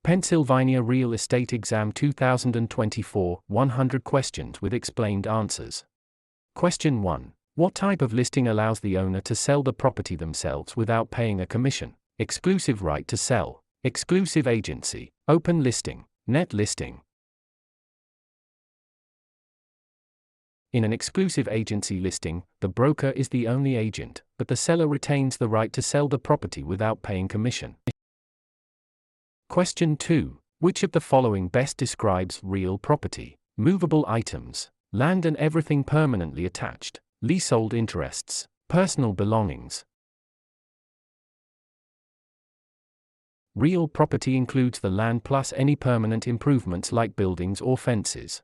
Pennsylvania Real Estate Exam 2024, 100 questions with explained answers. Question 1. What type of listing allows the owner to sell the property themselves without paying a commission? Exclusive right to sell, exclusive agency, open listing, net listing. In an exclusive agency listing, the broker is the only agent, but the seller retains the right to sell the property without paying commission. Question 2. Which of the following best describes real property? Movable items, land and everything permanently attached, leasehold interests, personal belongings. Real property includes the land plus any permanent improvements like buildings or fences.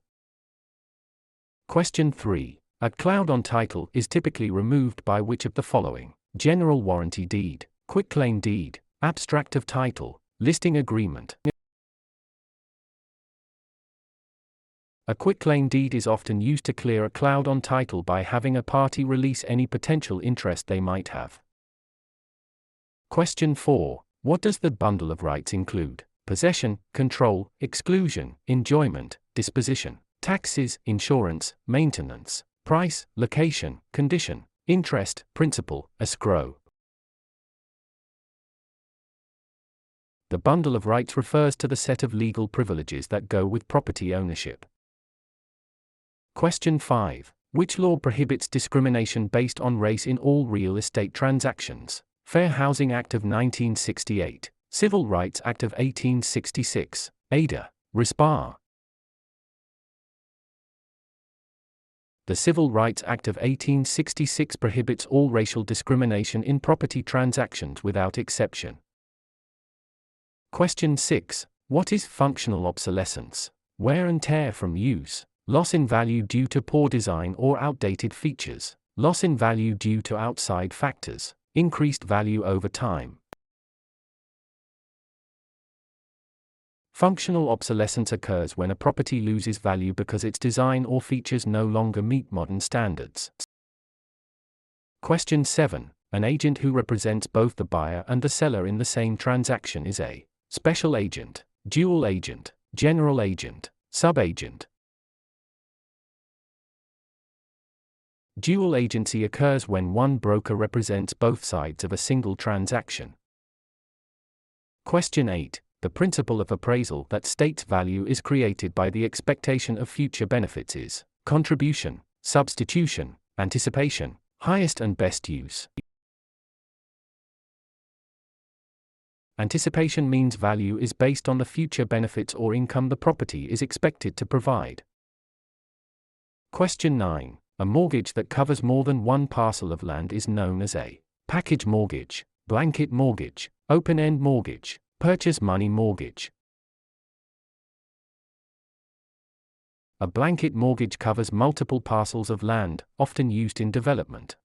Question 3. A cloud on title is typically removed by which of the following? General warranty deed, quitclaim deed, abstract of title, listing agreement. A quitclaim deed is often used to clear a cloud on title by having a party release any potential interest they might have. Question 4. What does the bundle of rights include? Possession, control, exclusion, enjoyment, disposition, taxes, insurance, maintenance, price, location, condition, interest, principal, escrow. The bundle of rights refers to the set of legal privileges that go with property ownership. Question 5. Which law prohibits discrimination based on race in all real estate transactions? Fair Housing Act of 1968, Civil Rights Act of 1866, ADA, RISPA. The Civil Rights Act of 1866 prohibits all racial discrimination in property transactions without exception. Question 6. What is functional obsolescence? Wear and tear from use, loss in value due to poor design or outdated features, loss in value due to outside factors, increased value over time. Functional obsolescence occurs when a property loses value because its design or features no longer meet modern standards. Question 7. An agent who represents both the buyer and the seller in the same transaction is a special agent, dual agent, general agent, subagent. Dual agency occurs when one broker represents both sides of a single transaction. Question 8. The principle of appraisal that states value is created by the expectation of future benefits is contribution, substitution, anticipation, highest and best use. Anticipation means value is based on the future benefits or income the property is expected to provide. Question 9. A mortgage that covers more than one parcel of land is known as a package mortgage, blanket mortgage, open-end mortgage, purchase money mortgage. A blanket mortgage covers multiple parcels of land, often used in development.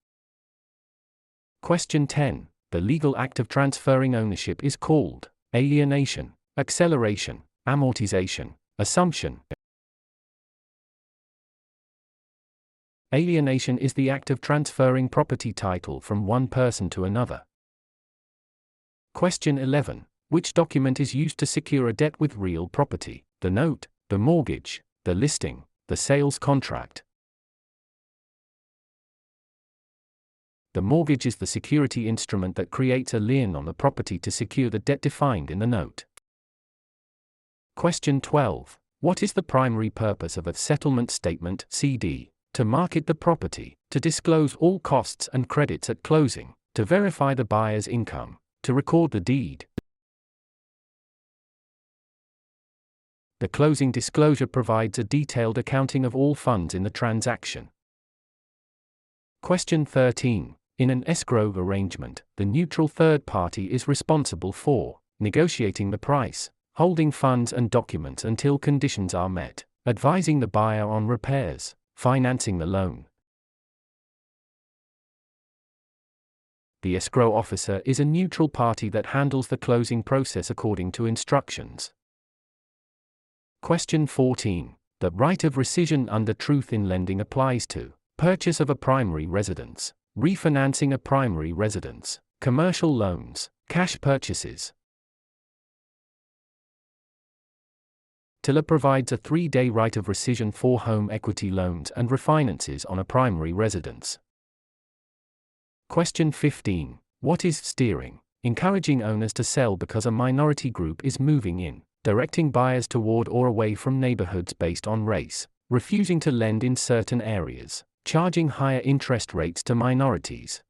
Question 10. The legal act of transferring ownership is called alienation, acceleration, amortization, assumption. Alienation is the act of transferring property title from one person to another. Question 11. Which document is used to secure a debt with real property? The note, the mortgage, the listing, the sales contract. The mortgage is the security instrument that creates a lien on the property to secure the debt defined in the note. Question 12. What is the primary purpose of a settlement statement (CD)? To market the property, to disclose all costs and credits at closing, to verify the buyer's income, to record the deed. The closing disclosure provides a detailed accounting of all funds in the transaction. Question 13. In an escrow arrangement, the neutral third party is responsible for negotiating the price, holding funds and documents until conditions are met, advising the buyer on repairs, financing the loan. The escrow officer is a neutral party that handles the closing process according to instructions. Question 14. The right of rescission under truth in lending applies to purchase of a primary residence, refinancing a primary residence, commercial loans, cash purchases. TILA provides a 3-day right of rescission for home equity loans and refinances on a primary residence. Question 15. What is steering? Encouraging owners to sell because a minority group is moving in, directing buyers toward or away from neighborhoods based on race, refusing to lend in certain areas, charging higher interest rates to minorities.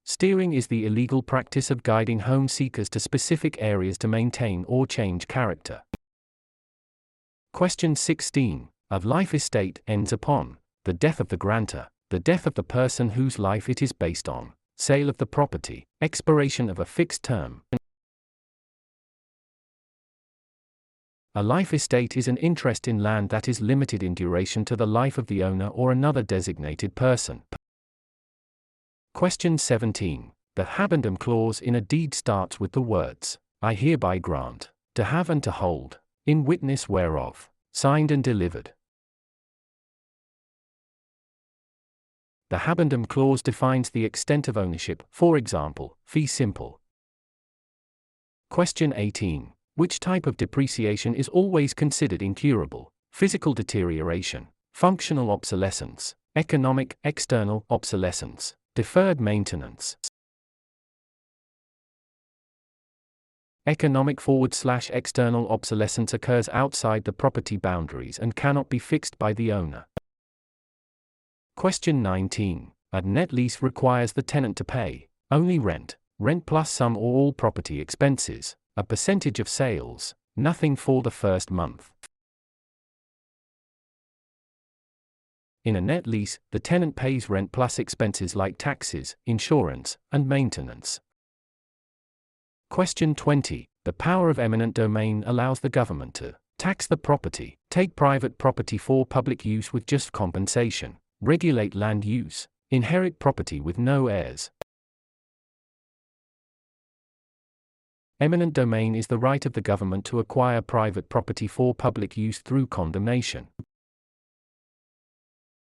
Steering is the illegal practice of guiding home seekers to specific areas to maintain or change character. Question 16. A life estate ends upon the death of the grantor, the death of the person whose life it is based on, sale of the property, expiration of a fixed term. A life estate is an interest in land that is limited in duration to the life of the owner or another designated person. Question 17. The habendum clause in a deed starts with the words, I hereby grant, to have and to hold, in witness whereof, signed and delivered. The habendum clause defines the extent of ownership, for example, fee simple. Question 18. Which type of depreciation is always considered incurable? Physical deterioration, functional obsolescence, economic, external obsolescence, deferred maintenance. Economic/external obsolescence occurs outside the property boundaries and cannot be fixed by the owner. Question 19. A net lease requires the tenant to pay only rent, rent plus some or all property expenses, a percentage of sales, nothing for the first month. In a net lease, the tenant pays rent plus expenses like taxes, insurance, and maintenance. Question 20. The power of eminent domain allows the government to tax the property, take private property for public use with just compensation, regulate land use, inherit property with no heirs. Eminent domain is the right of the government to acquire private property for public use through condemnation.